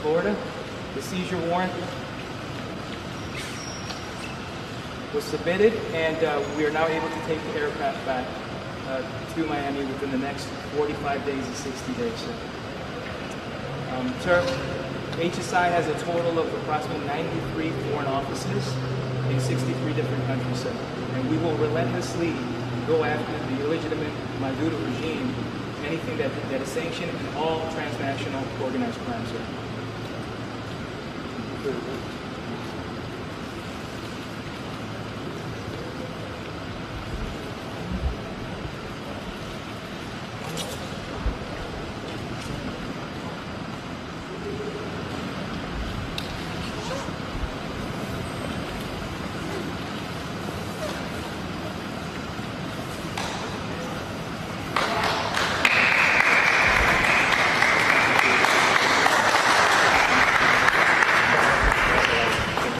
Florida. The seizure warrant was submitted, and we are now able to take the aircraft back to Miami within the next 45 days and 60 days, sir. Sir, HSI has a total of approximately 93 foreign offices in 63 different countries, sir. And we will relentlessly go after the illegitimate Maduro regime, anything that is sanctioned, and all transnational organized crime, sir.